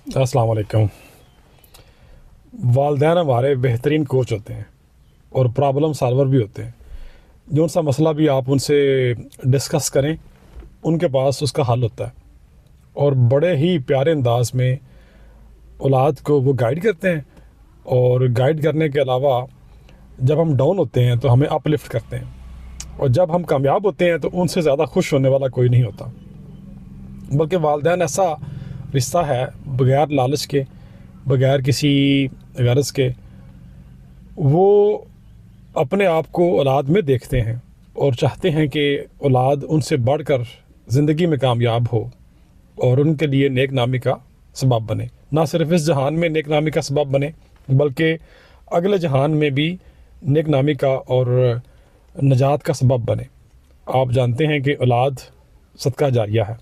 अस्सलाम वालेकुम। वालदैन हमारे बेहतरीन कोच होते हैं और प्रॉब्लम सॉल्वर भी होते हैं। जो सा मसला भी आप उनसे डिस्कस करें, उनके पास उसका हल होता है और बड़े ही प्यारे अंदाज में औलाद को वो गाइड करते हैं। और गाइड करने के अलावा जब हम डाउन होते हैं तो हमें अपलिफ्ट करते हैं, और जब हम कामयाब होते हैं तो उनसे ज़्यादा खुश होने वाला कोई नहीं होता। बल्कि वालदैन ऐसा रिश्ता है, बगैर लालच के, बगैर किसी गरज के, वो अपने आप को औलाद में देखते हैं और चाहते हैं कि औलाद उनसे बढ़कर ज़िंदगी में कामयाब हो और उनके लिए नेक नामी का सबब बने। ना सिर्फ इस जहान में नेक नामी का सबब बने, बल्कि अगले जहान में भी नेक नामी का और नजात का सबब बने। आप जानते हैं कि औलाद सदका जारिया है,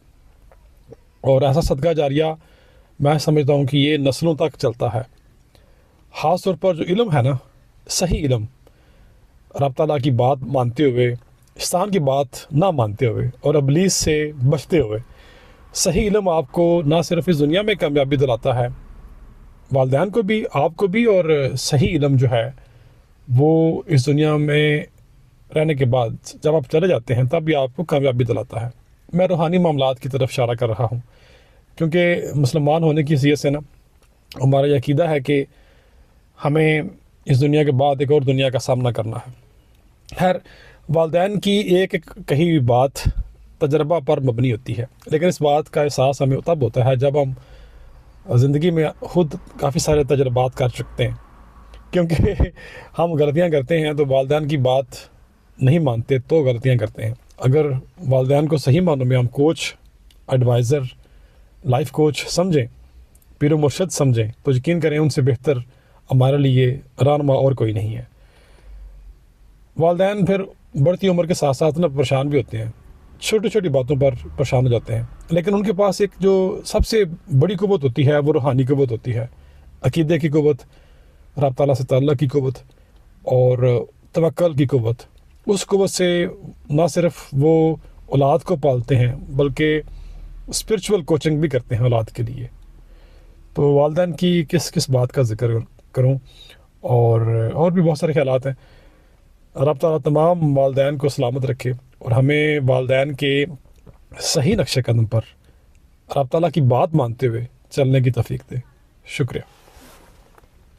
और ऐसा सदका जारिया मैं समझता हूँ कि ये नस्लों तक चलता है। ख़ास तौर पर जो इल्म है ना, सही इल्म, रब ताला की बात मानते हुए, शैतान की बात ना मानते हुए और इब्लीस से बचते हुए, सही इल्म आपको ना सिर्फ इस दुनिया में कामयाबी दिलाता है, वालदैन को भी, आपको भी, और सही इल्म जो है वो इस दुनिया में रहने के बाद जब आप चले जाते हैं तब भी आपको कामयाबी दिलाता है। मैं रूहानी मामलात की तरफ इशारा कर रहा हूँ, क्योंकि मुसलमान होने की हैसियत से ना हमारा ये अक़ीदा है कि हमें इस दुनिया के बाद एक और दुनिया का सामना करना है। खैर, वालदैन की एक एक कही हुई बात तजर्बा पर मबनी होती है, लेकिन इस बात का एहसास हमें तब होता है जब हम ज़िंदगी में ख़ुद काफ़ी सारे तजर्बात कर चुकते हैं। क्योंकि हम गलतियाँ करते हैं तो वालदैन की बात नहीं मानते तो गलतियाँ करते हैं। अगर वालदैन को सही मानों में हम कोच, एडवाइज़र, लाइफ कोच समझें, पीर व मुर्शद समझें, तो यकीन करें उनसे बेहतर हमारे लिए रहनुमा और कोई नहीं है। वालदैन फिर बढ़ती उम्र के साथ साथ ना परेशान भी होते हैं, छोटी छोटी बातों पर परेशान हो जाते हैं, लेकिन उनके पास एक जो सबसे बड़ी क़ुव्वत होती है वो रूहानी क़ुव्वत होती है। अक़ीदे की क़ुव्वत, रब ताला से ताल्लुक़ की क़ुव्वत और तवक्कुल की क़ुव्वत। उस क़ुव्वत से ना सिर्फ वो औलाद को पालते हैं बल्कि स्पिरिचुअल कोचिंग भी करते हैं औलाद के लिए। तो वालदैन की किस किस बात का ज़िक्र करूं, और भी बहुत सारे ख़यालात हैं। रब ताला तमाम वालदैन को सलामत रखे और हमें वालदैन के सही नक्शे कदम पर रब ताला की बात मानते हुए चलने की तौफ़ीक दे। शुक्रिया।